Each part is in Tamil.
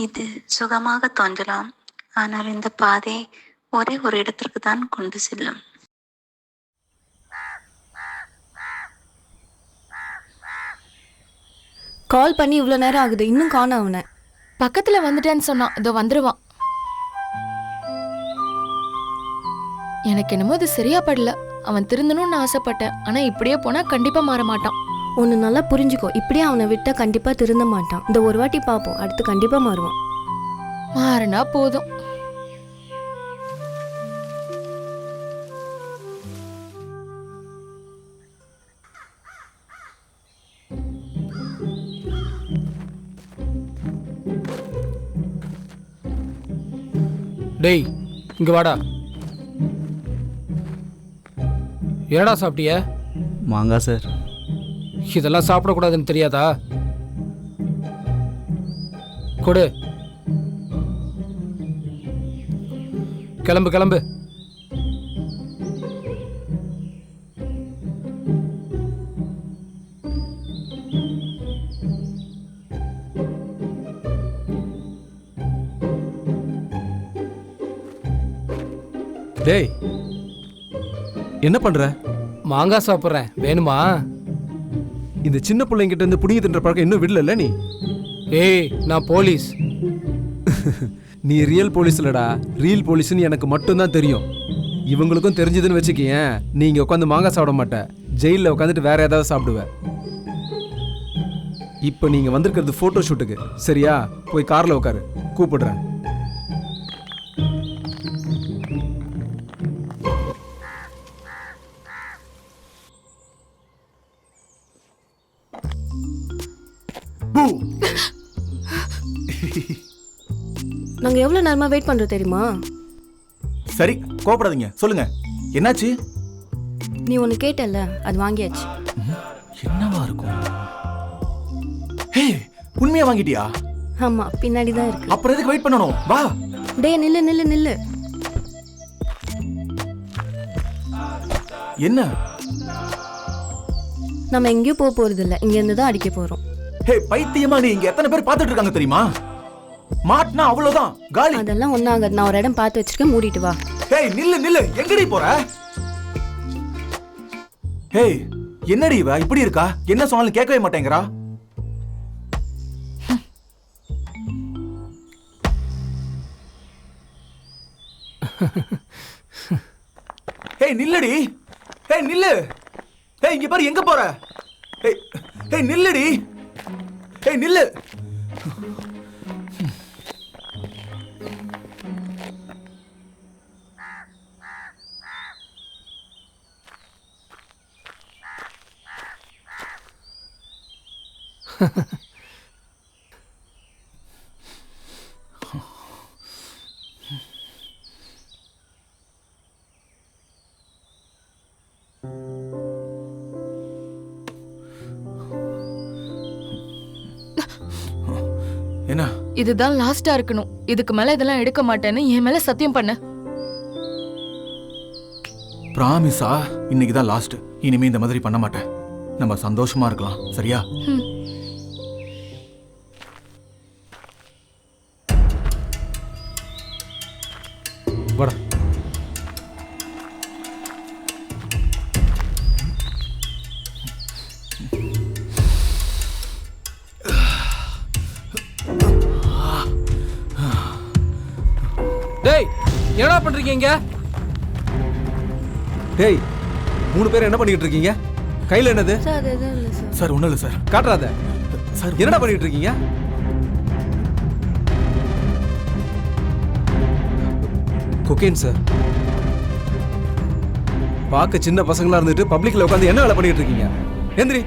இது சுகமாக தோன்றலாம், ஆனால் இந்த பாதை ஒரே ஒரு இடத்திற்கு தான் கொண்டு செல்லும். கால் பண்ணி இவ்வளோ நேரம் ஆகுது, இன்னும் காணோம் அவனை. பக்கத்துல வந்துட்டேன்னு சொன்னான், இதோ வந்துருவான். எனக்கு என்னமோ இது சரியா படல. அவன் திருந்தணும்னு ஆசைப்பட்டேன், ஆனா இப்படியே போனா கண்டிப்பா மாற மாட்டான். ஒன்று நல்லா புரிஞ்சுக்கோ, இப்படியே அவனை விட்டா கண்டிப்பா திருந்த மாட்டான். இந்த ஒரு வாட்டி பார்ப்போம், அடுத்து கண்டிப்பா மாறுவான். மாறினா போதும். டேய் இங்க வாடா. என்னடா சாப்பிட்டிய? மாங்காய் சார். இதெல்லாம் சாப்பிடக்கூடாதுன்னு தெரியாதா? கொடு. கிளம்பு கிளம்பு. டேய் என்ன பண்ற? மாங்காய் சாப்பிட்றேன், வேணுமா? இந்த சின்ன பிள்ளைங்கிட்ட இருந்து புடிங்கி தின்ற பழக்கம் இன்னும் விடல நீ. ஏய் நான் போலீஸ். நீ ரியல் போலீஸ் இல்லடா, ரியல் போலீஸ்னு எனக்கு மட்டும்தான் தெரியும். இவங்களுக்கும் தெரிஞ்சதுன்னு வச்சுக்கேன், நீ இங்கே உட்காந்து மாங்காய் சாப்பிட மாட்டேன், ஜெயிலில் உட்காந்துட்டு வேற ஏதாவது சாப்பிடுவேன். இப்போ நீங்கள் வந்திருக்கிறது ஃபோட்டோ ஷூட்டுக்கு, சரியா? போய் காரில் உட்காரு, கூப்பிடுறேன். நாங்கள் எவ்வளோ நேரமா வெயிட் பண்ணுறோம் தெரியுமா? சரி கோபப்படாதீங்க, சொல்லுங்க என்னாச்சு? நீ ஒன்று கேட்டல, அது வாங்கியாச்சு. என்னவா இருக்கும்? ஹே, உண்மையா வாங்கிட்டியா? ஆமாம், பின்னாடி தான் இருக்கு. அப்புறம் எதுக்கு வெயிட் பண்ணணும்? வா. டே நில்லு நில்லு நில்லு. என்ன? நம்ம எங்கேயும் போக போறது இல்லை, இங்கேருந்து தான் அடிக்க போகிறோம். ஹே பைத்தியமா, நீ இங்க எத்தனை பேர் பார்த்துட்டு இருக்காங்க தெரியுமா? மாட்னா அவ்வளவுதான், காலி. அதெல்லாம் ஒன்றாகாது, நான் ஒரு இடம் பார்த்து வச்சிருக்கேன், மூடிட்டு வா. ஹே நில்லு நில்லு, எங்கடி போற? ஹே என்னடி இவ இப்படி இருக்கா? என்ன சொன்னாலும் கேட்கவே மாட்டேங்கிறா. ஹே நில்லுடி. ஹே நில்லு. ஹே இங்க பாரு, எங்க போற? ஹே ஹே நில்லுடி. ஹே நில்லு. என்ன? இதுதான் லாஸ்டா இருக்கணும். இதுக்கு மேல இதெல்லாம் எடுக்க மாட்டேன்னு என் மேல சத்தியம் பண்ண. பிராமிஸா? இன்னைக்கு தான் லாஸ்ட். இனிமே இந்த மாதிரி பண்ண மாட்டேன். நம்ம சந்தோஷமா இருக்கலாம், சரியா? வாடா. டேய் என்னடா பண்றீங்க இங்க? டேய் 3 பேர் என்ன பண்ணிட்டு இருக்கீங்க? கையில் என்னது? சார் அது எதுவும் இல்லை சார். சார் ஒண்ணும் இல்லை சார். காட்டுறாத சார் என்னடா பண்ணிட்டு இருக்கீங்க? Cocaine sir. பார்க்க சின்ன பசங்களா இருந்துட்டு பப்ளிக்ல உட்காந்து என்ன வேலை பண்ணிட்டு இருக்கீங்க? எந்திரி,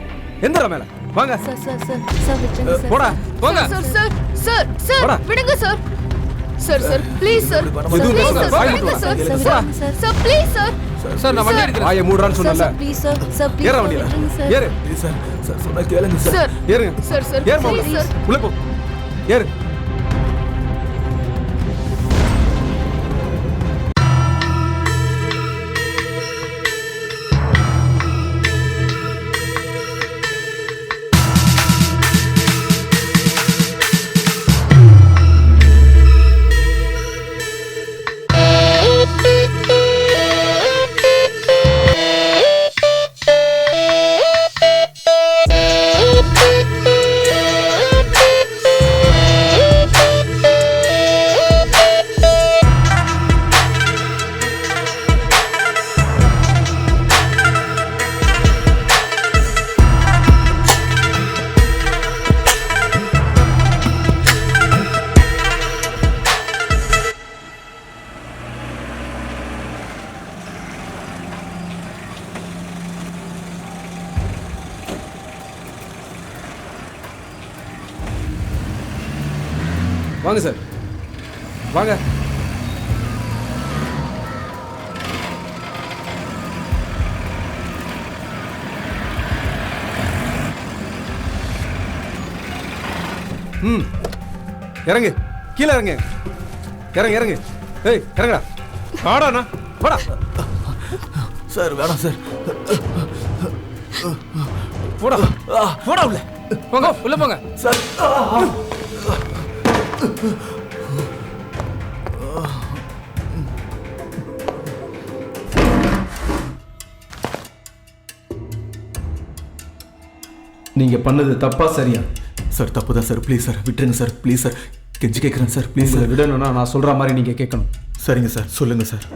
எந்திரா மேல வாங்க. சார் சார் சார் சார் விட்டுருங்க சார். போடா போங்க. சார் சார் சார் சார் போடா. விடுங்க sir. Sir sir please sir. எதுவும் ப்ளீஸ் பேசாத, சார், வாய் விடுங்க மூடு. சார். சார் போடா. Sir sir please sir. Sir நான் வண்டி எடுக்கிறேன். வாயை மூடுறான்னு சார் சொன்னல. Sir please sir. Sir please ஏற சார், வண்டியில விட்டுருங்க சார். ஏறு. சார் சார் சொன்னா கேளுங்க சார். சார் ஏறுங்க. சார் சார் ஏறுமா ப்ளீஸ் சார். உள்ள போ. ஏறு. வாங்க சார், வாங்க. ம், இறங்கு, கீழே இறங்கு, இறங்கு இறங்கு. ஏய் இறங்கடா, வாடாண்ணா, வாடா. சார் வேணாம் சார். போடா போடா உள்ள. போங்க உள்ள போங்க. சார் நீங்க பண்ணது தப்பா சரியா? சார் தப்பு தான் சார். ப்ளீஸ் சார் விட்டுருங்க சார். ப்ளீஸ் சார், கெஞ்சி கேட்குறேன் சார். ப்ளீஸ் இதை சார். விடணும்னா நான் சொல்ற மாதிரி நீங்க கேட்கணும். சரிங்க சார், சொல்லுங்க சார்.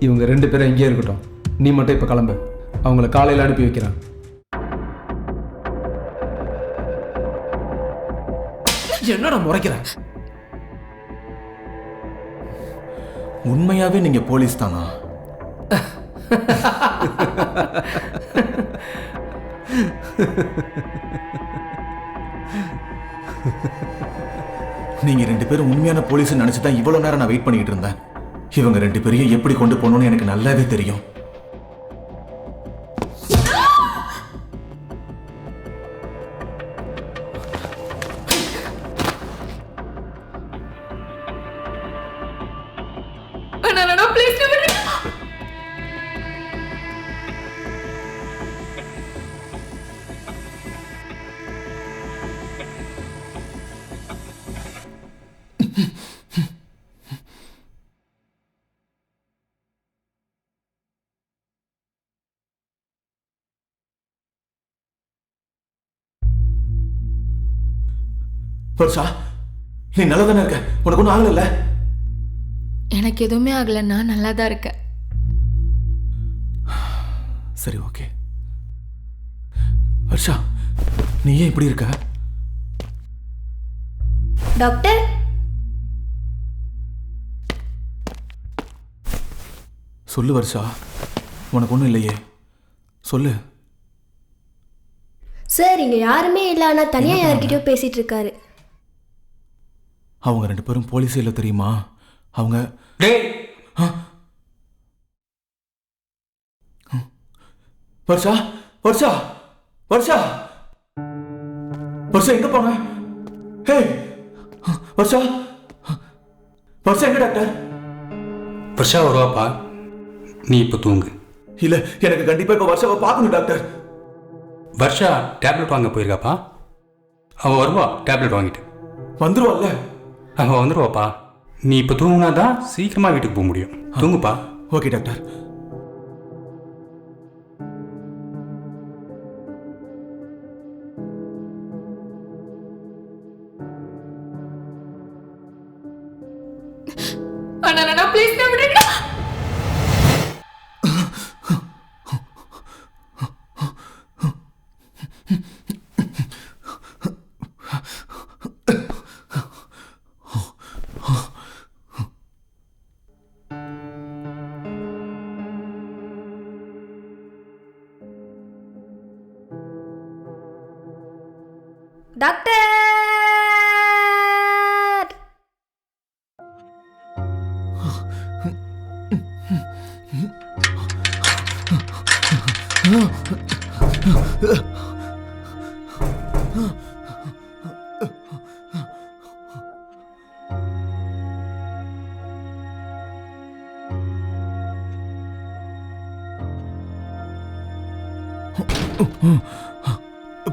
இவங்க 2 பேரும் இங்கேயே இருக்கட்டும். நீ மட்டும் இப்போ கிளம்பு. அவங்கள காலையில் அனுப்பி வைக்கிறேன். என்னடா முறைக்கிற? உண்மையாவே நீங்க போலீஸ் தானா? நீங்க 2 பேரும் உண்மையான போலீஸ் நினைச்சு தான் இவ்வளவு நேரம் நான் வெயிட் பண்ணிட்டு இருந்தேன். இவங்க 2 பேரையும் எப்படி கொண்டு போகணும்னு எனக்கு நல்லாவே தெரியும். வர்ஷா, நீ நல்லா தானே இருக்க? உனக்கு ஒன்றும் ஆகல? எனக்கு எதுவுமே ஆகல, நான் நல்லா தான் இருக்கேன். சரி, ஓகே. வர்ஷா, நீ ஏன் இப்படி இருக்க? டாக்டர், சொல்லு வர்ஷா, உனக்கு ஒன்றும் இல்லையே, சொல்லு. சார் இங்க யாருமே இல்லை, ஆனால் தனியாக யார்கிட்டயோ பேசிட்டு இருக்காரு. அவங்க 2 பேரும் போலீஸ் இல்லை தெரியுமா? அவங்க வர்ஷா, வர்ஷா, வர்ஷா, வர்ஷா எங்க போன? ஹே வர்ஷா, வர்ஷா எங்க டாக்டர்? வர்ஷா வருவாப்பா, நீ இப்போ தூங்கு. இல்ல, எனக்கு கண்டிப்பா இப்ப வர்ஷாவை பார்க்கணும் டாக்டர். வர்ஷா டேப்லெட் வாங்க போயிருக்காப்பா. அவள் வருவா டேப்லெட் வாங்கிட்டு. வந்துருவாள்ல? அவள் வந்துடுவாப்பா. நீ இப்போ தூங்குனா தான் சீக்கிரமாக வீட்டுக்கு போக முடியும். தூங்குப்பா. Okay doctor. Doctor,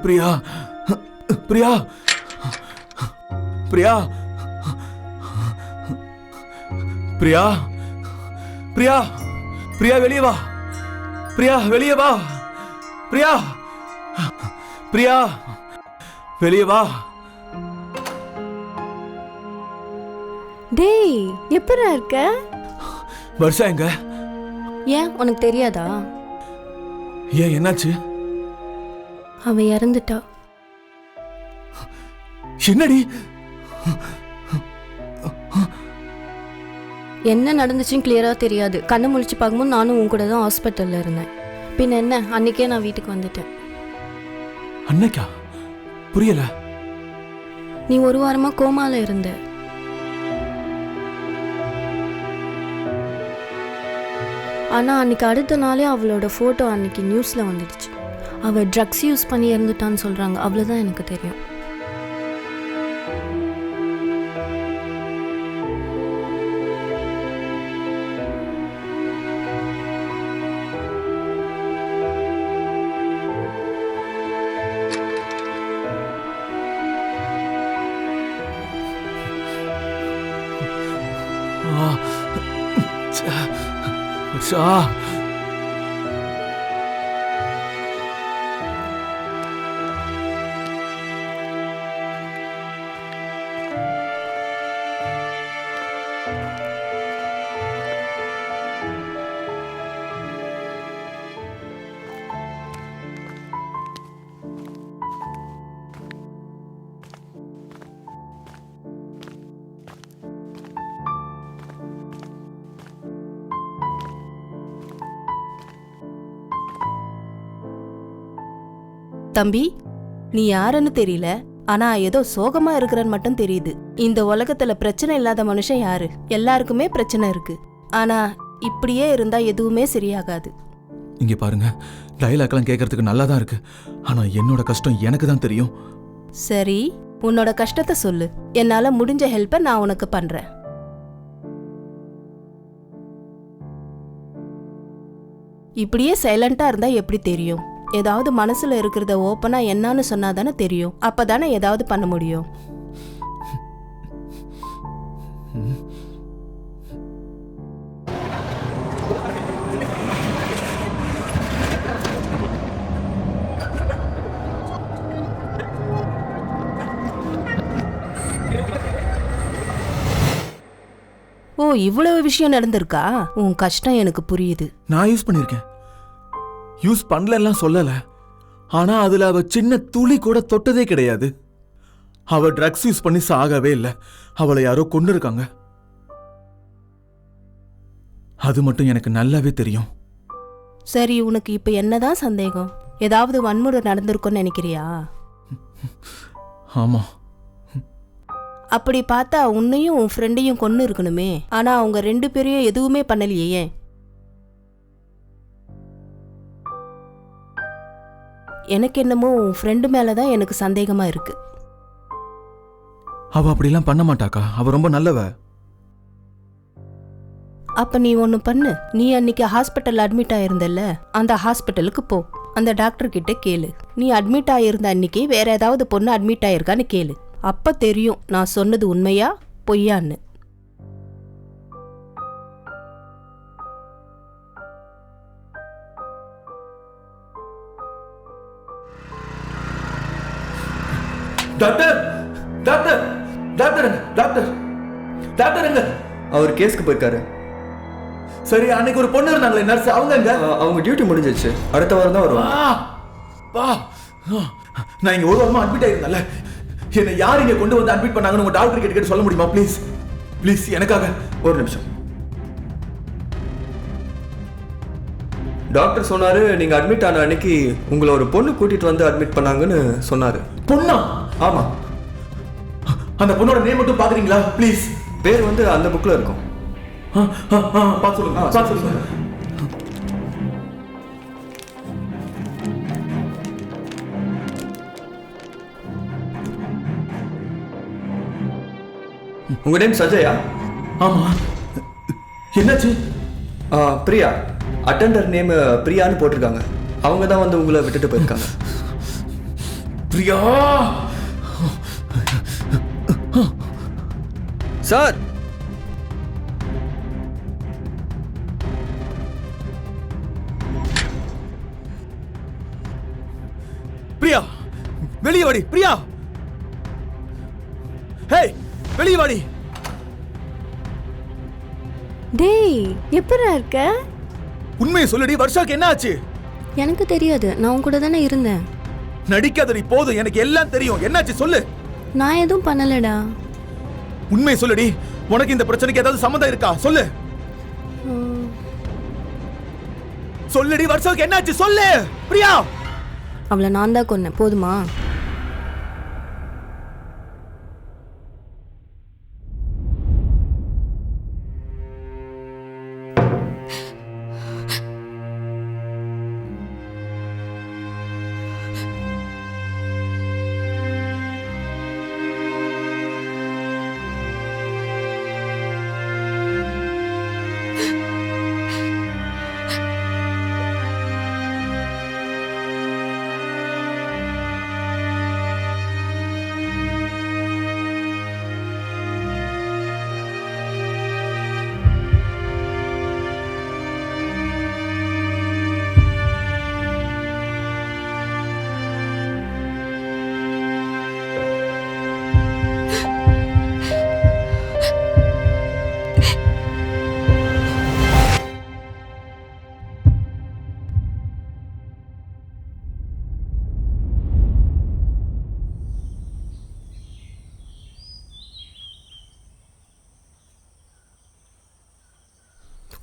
Priya, Priya, Priya, Priya, Priya, Priya வெளியே வா. பிரியா வெளியே வா. பிரியா, பிரியா வெளியே வா. டேய் எப்படா இருக்க? வர்ஷா எங்க? ஏன் உனக்கு தெரியாதா? ஏன் என்னாச்சு? அவ இறந்துட்டா. என்னடி? என்ன நடந்துச்சுன்னு கிளியரா தெரியாது. கண்ணு முழிச்சு பார்க்கும்போது நானும் உன் கூட தான் ஹாஸ்பிட்டல்ல இருந்தேன். பின்ன என்ன, அன்னைக்கே நான் வீட்டுக்கு வந்துட்டேன். அன்னைக்கா? புரியல. நீ 1 வாரமா கோமால இருந்த. ஆனால் அன்னைக்கு அடுத்த நாளே அவளோட ஃபோட்டோ அன்னைக்கு நியூஸில் வந்துடுச்சு. அவள் ட்ரக்ஸ் யூஸ் பண்ணி இறந்துட்டான்னு சொல்கிறாங்க. அவ்வளோதான் எனக்கு தெரியும். வர்ஷா, தம்பி, நீ யாருன்னு தெரியல, ஆனா ஏதோ சோகமா இருக்கிறன்னு மட்டும் தெரியுது. இந்த உலகத்துல பிரச்சனை இல்லாத மனுஷன் யாரு? எல்லாருக்குமே பிரச்சனை இருக்கு. ஆனா இப்படியே இருந்தா எதுவுமே சரியாகாது. இங்க பாருங்க, டயலாக்லாம் கேட்கறதுக்கு நல்லா தான் இருக்கு. ஆனா என்னோட கஷ்டம் எனக்கு தான் தெரியும். சரி, உன்னோட கஷ்டத்தை சொல்லு. என்னால முடிஞ்ச ஹெல்ப்பை நான் உனக்கு பண்றேன். இப்படியே சைலண்டா இருந்தா எப்படி தெரியும்? ஏதாவது மனசுல இருக்கிறத ஓப்பனா என்னன்னு சொன்னாதானே தெரியும். அப்பதானே ஏதாவது பண்ண முடியும். ஓ, இவ்வளவு விஷயம் நடந்திருக்கா? உன் கஷ்டம் எனக்கு புரியுது. நான் யூஸ் பண்ணிருக்கேன். யூஸ் பண்ணலாம் சொல்லல. ஆனா அதுல அவ சின்ன துளி கூட தொட்டதே கிடையாது. அவ ட்ரக்ஸ் யூஸ் பண்ணி சாகவே இல்லை. அவளை யாரோ கொண்டு இருக்காங்க. அது மட்டும் எனக்கு நல்லாவே தெரியும். சரி, உனக்கு இப்ப என்னதான் சந்தேகம்? ஏதாவது வன்முறை நடந்திருக்கும்னு நினைக்கிறியா? ஆமா. அப்படி பார்த்தா உன்னையும் உன் ஃப்ரெண்டையும் கொன்னு இருக்கணுமே. ஆனா அவங்க 2 பேரையும் எதுவுமே பண்ணலையே. ஏன்? எனக்கு என்னமோ உன் ஃப்ரெண்டு மேலதான் எனக்கு சந்தேகமா இருக்கு. அவ அப்படிலாம் பண்ண மாட்டாக்கா. அவ ரொம்ப நல்லவ. அப்ப நீ ஒண்ணு பண்ணு. நீ அன்னைக்கு ஹாஸ்பிட்டல் அட்மிட் ஆயிருந்தல்ல, அந்த ஹாஸ்பிட்டலுக்கு போ. அந்த டாக்டர் கிட்ட கேளு. நீ அட்மிட் ஆயிருந்த அன்னைக்கு வேற ஏதாவது பொண்ணு அட்மிட் ஆயிருக்கான்னு கேளு. அப்ப தெரியும் நான் சொன்னது உண்மையா பொய்யான்னு. Doctor, doctor, doctor, doctor, doctor எங்க? அவர் கேஸ்க்கு போயிருக்காரு. சரி, அன்னைக்கு ஒரு பொண்ணு இருந்தாங்களே நர்ஸ், அவங்க எங்க? அவங்க டியூட்டி முடிஞ்சிச்சு. அடுத்த வாரம் தான் வருவாங்க. நான் இங்க ஒரு வாரமா அட்மிட் ஆயிருந்தேன்ல, என்னை யார் இங்க கொண்டு வந்து அட்மிட் பண்ணாங்கன்னு உங்க டாக்டர் கிட்ட கேட்டு சொல்ல முடியுமா? ப்ளீஸ் ப்ளீஸ், எனக்காக. ஒரு நிமிஷம். டாக்டர் சொன்னாரு, நீங்க அட்மிட் ஆன அன்னைக்கு உங்களை ஒரு பொண்ணு கூட்டிட்டு வந்து அட்மிட் பண்ணாங்கன்னு சொன்னாரு. பொண்ணா? ஆமா. அந்த பொண்ணோட நேம் மட்டும் பாக்குறீங்களா ப்ளீஸ்? பேர் வந்து அந்த புக்ல இருக்கும். பார்த்து சொல்லுங்க, பார்த்து சொல்லுங்க. உங்க நேம் சஜயா? ஆமா. என்னாச்சு? பிரியா. அட்டெண்டர் நேம் பிரியான்னு போட்டிருக்காங்க. அவங்க தான் வந்து உங்களை விட்டுட்டு போயிருக்காங்க. பிரியா சார், பிரியா வெளியே வாடி. பிரியா, ஹே வெளியே வாடி. டேய், எப்படா இருக்க? உண்மையை சொல்லுடி, வர்ஷாக்கு என்ன ஆச்சு? எனக்கு தெரியாது, நான் உன் கூட தானே இருந்தேன். நடிக்காதடி, போதும், எனக்கு எல்லாம் தெரியும். என்னாச்சு சொல்லு. நான் எதுவும் பண்ணலடா. உண்மையை சொல்லுடி. உனக்கு இந்த பிரச்சனைக்கு ஏதாவது சம்மந்தம் இருக்கா? சொல்லு. சொல்லுடி, வர்ஷாக்கு என்னாச்சு சொல்லு. பிரியா, அவளை நான் தான் கொன்னேன், போதுமா?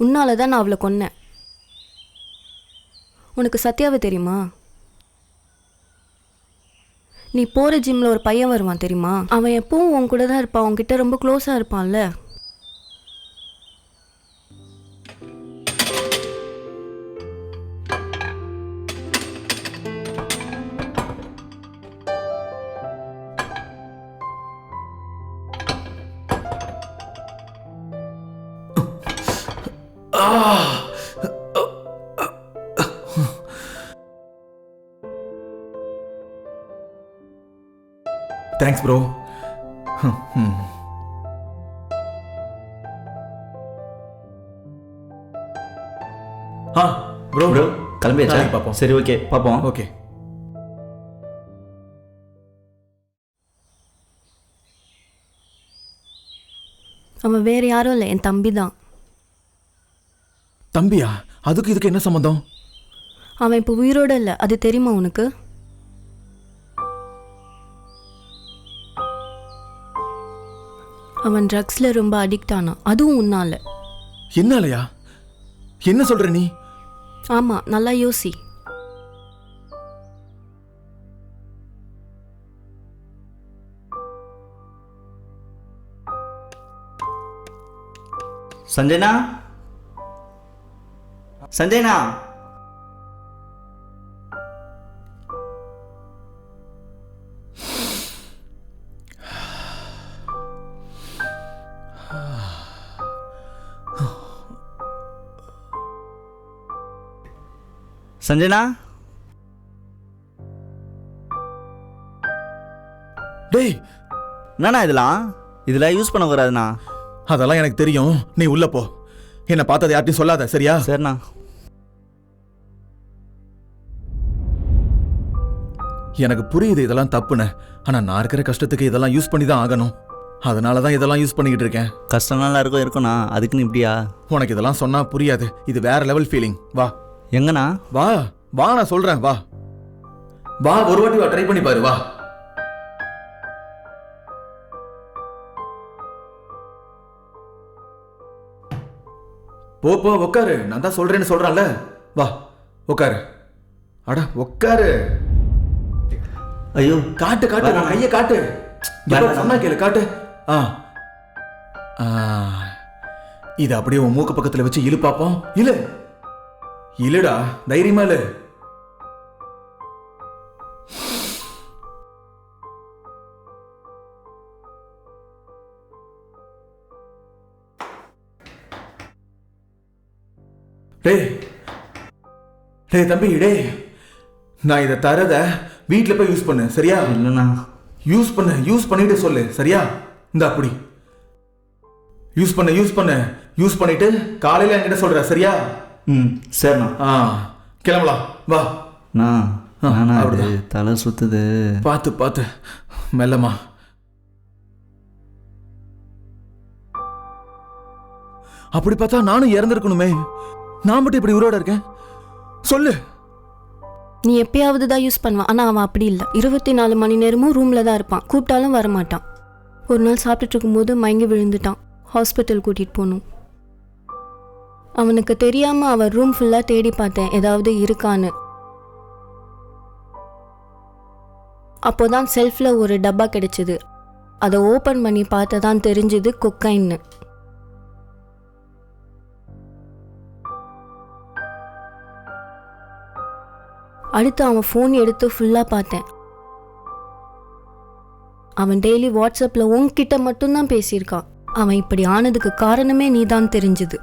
உன்னால தான் நான் அவளை கொன்னேன். உனக்கு சத்யாவை தெரியுமா? நீ போகிற ஜிம்மில் ஒரு பையன் வருவான் தெரியுமா? அவன் எப்பவும் உன் கூட தான் இருப்பான், உன்கிட்ட ரொம்ப க்ளோஸாக இருப்பான்ல. Thanks bro. ப்ரோ ப்ரோ கிளம்பியாச்சா? நாளைக்கு பார்ப்போம். சரி ஓகே பார்ப்போம். ஓகே. அவன் வேறு யாரும் இல்லை, என் தம்பி தான். தம்பியா? அதுக்கு இதுக்கு என்ன சம்மந்தம்? அவன் இப்போ உயிரோடு இல்லை, அது தெரியுமா உனக்கு? அவன் ட்ரக்ஸில் ரொம்ப அடிக்ட் ஆனான், அதுவும் உன்னால. என்னாலயா? என்ன சொல்ற நீ? ஆமாம், நல்லா யோசி. சஞ்சய்னா, சஞ்சய்னா, சஞ்சய்னா. டேய், என்னண்ணா இதெல்லாம் யூஸ் பண்ண கூடாதுண்ணா. அதெல்லாம் எனக்கு தெரியும், நீ உள்ள போ. என்ன பார்த்ததை யார்ட்டையும் சொல்லாத, சரியா? சரிண்ணா. எனக்கு புரியுது இதெல்லாம் தப்புன்னு. ஆனா நான் இருக்கிற கஷ்டத்துக்கு இதெல்லாம் யூஸ் பண்ணி தான் ஆகணும். அதனால தான் இதெல்லாம் யூஸ் பண்ணிக்கிட்டு இருக்கேன். கஷ்டம்லாம் இருக்குண்ணா, அதுக்குன்னு இப்படியா? உனக்கு இதெல்லாம் சொன்னா புரியாது, இது வேற லெவல் ஃபீலிங். வா. எங்கண்ணா? வா வா, நான் சொல்றேன், வா வா, ஒரு வாட்டி வா, ட்ரை பண்ணி பாரு, வா. போ போ, உட்காரு. நான் தான் சொல்றேன்னு சொல்றேன்ல, வா உட்காரு. அட உட்காரு. ஐயோ, காட்டு காட்டு, வேணாம். கைய காட்டு. வேணாம். சொன்னா கேளு, காட்டு. இது அப்படியே உன் மூக்கு பக்கத்துல வச்சு இழு பாப்போம். இழு இழுடா, தைரியமா இழு. டேய் டேய் தம்பி, டேய், நான் இதை தரத வீட்டில் போய் யூஸ் பண்ணு, சரியா? இல்லைண்ணா. யூஸ் பண்ணிட்டு சொல்லு, சரியா? இந்த அப்படி யூஸ் பண்ணிட்டு காலையில என்கிட்ட சொல்ற, சரியா? சரிண்ணா. கிளம்பலாம், வா. அப்படிதான். தலை சுத்துது. பார்த்து மெல்லமா. அப்படி பார்த்தா நானும் இறந்துருக்கணுமே. நான் மட்டும் இப்படி உயிரோட இருக்கேன், சொல்லு. நீ எப்பயாவது தான் யூஸ் பண்ணுவான், ஆனால் அவன் அப்படி இல்லை. 24 மணி நேரமும் ரூமில் தான் இருப்பான், கூப்பிட்டாலும் வரமாட்டான். ஒரு நாள் சாப்பிட்டுட்டு இருக்கும்போது மயங்கி விழுந்துட்டான், ஹாஸ்பிட்டல் கூட்டிகிட்டு போகணும். அவனுக்கு தெரியாமல் அவன் ரூம் ஃபுல்லாக தேடி பார்த்தேன் ஏதாவது இருக்கான்னு. அப்போதான் செல்ஃபில் ஒரு டப்பா கிடைச்சிது. அதை ஓப்பன் பண்ணி பார்த்து தான் தெரிஞ்சுது கொக்கைன்னு. அடுத்து அவன் ஃபோன் எடுத்து ஃபுல்லாக பார்த்தேன். அவன் டெய்லி வாட்ஸ்அப்பில் உன்கிட்ட மட்டும்தான் பேசியிருக்கான். அவன் இப்படி ஆனதுக்கு காரணமே நீ தான் தெரிஞ்சுது.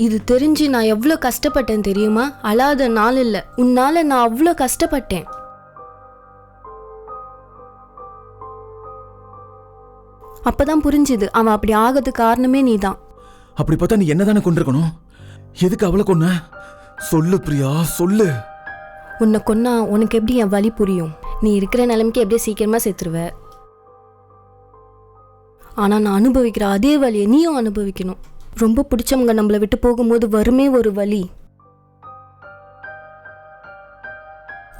இது தெரிஞ்சு நான் எவ்வளோ கஷ்டப்பட்டேன் தெரியுமா? அழாத நாள் இல்லை, உன்னால நான் அவ்வளோ கஷ்டப்பட்டேன். அப்பதான் புரிஞ்சுது அவன் அப்படி ஆகிறதுக்கு காரணமே நீ தான். அப்படி பார்த்தா நீ என்ன தானே கொண்டிருக்கணும். எதுக்கு அவளை கொன்ன? சொல்லு பிரியா, சொல்லு. உன்னை கொன்னா உனக்கு எப்படி என் வலி புரியும்? நீ இருக்கிற நிலைமைக்கு எப்படியே சீக்கிரமா செத்துருவ. ஆனா நான் அனுபவிக்கிற அதே வலியை நீயும் அனுபவிக்கணும். ரொம்ப பிடிச்சவங்க நம்மளை விட்டு போகும்போது வருமே ஒரு வலி,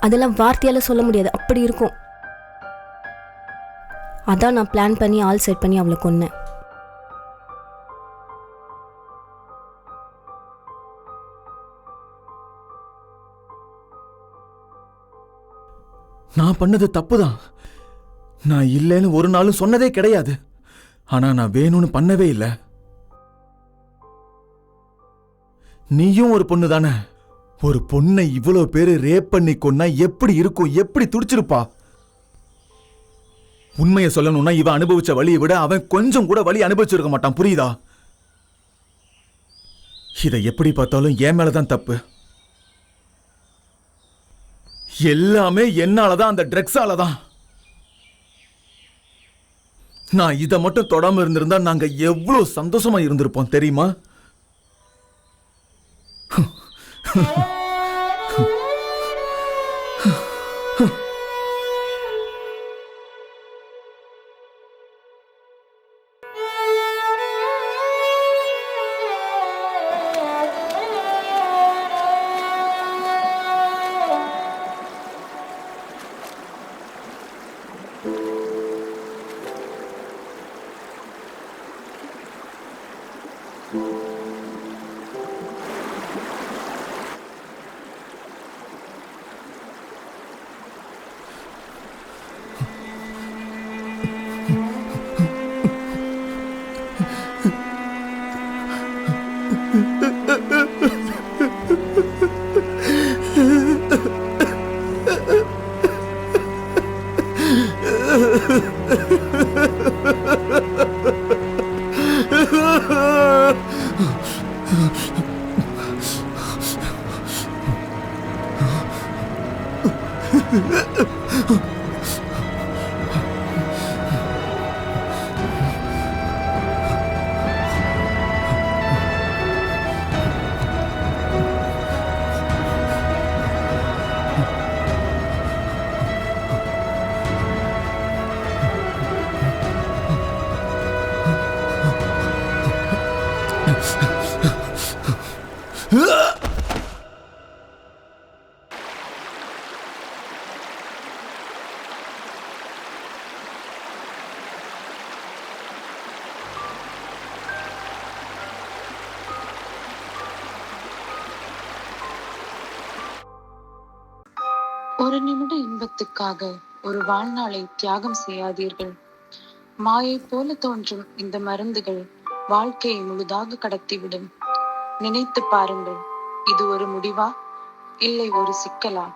அதெல்லாம் வார்த்தையால சொல்ல முடியாது, அப்படி இருக்கும். அதான் நான் பிளான் பண்ணி ஆள் செட் பண்ணி அவளை கொன்னேன். நான் பண்ணது தப்புதான். நான் இல்லைன்னு ஒரு நாளும் சொன்னதே கிடையாது. ஆனா நான் வேணும்னு பண்ணவே இல்லை. நீயும் ஒரு பொண்ணு தானே. ஒரு பொண்ணை இவ்வளவு பேரு ரேப் பண்ணி கொன்னா எப்படி இருக்கும், எப்படி துடிச்சிருப்பா? உண்மையை சொல்லணும்னா இவன் அனுபவிச்ச வழியை விட அவன் கொஞ்சம் கூட வலி அனுபவிச்சிருக்க மாட்டான், புரியுதா? இதை எப்படி பார்த்தாலும் என் மேலதான் தப்பு. எல்லாமே என்னாலதான், அந்த ட்ரக்ஸால தான். நான் இதை மட்டும் தொடாம இருந்திருந்தா நாங்க எவ்வளவு சந்தோஷமா இருந்திருப்போம் தெரியுமா? ஒரு நிமிட இன்பத்துக்காக ஒரு வாழ்நாளை தியாகம் செய்யாதீர்கள். மாயை போல தோன்றும் இந்த மருந்துகள் வாழ்க்கையை முழுதாக கடத்திவிடும். நினைத்து பாருங்கள், இது ஒரு முடிவா இல்லை ஒரு சிக்கலா?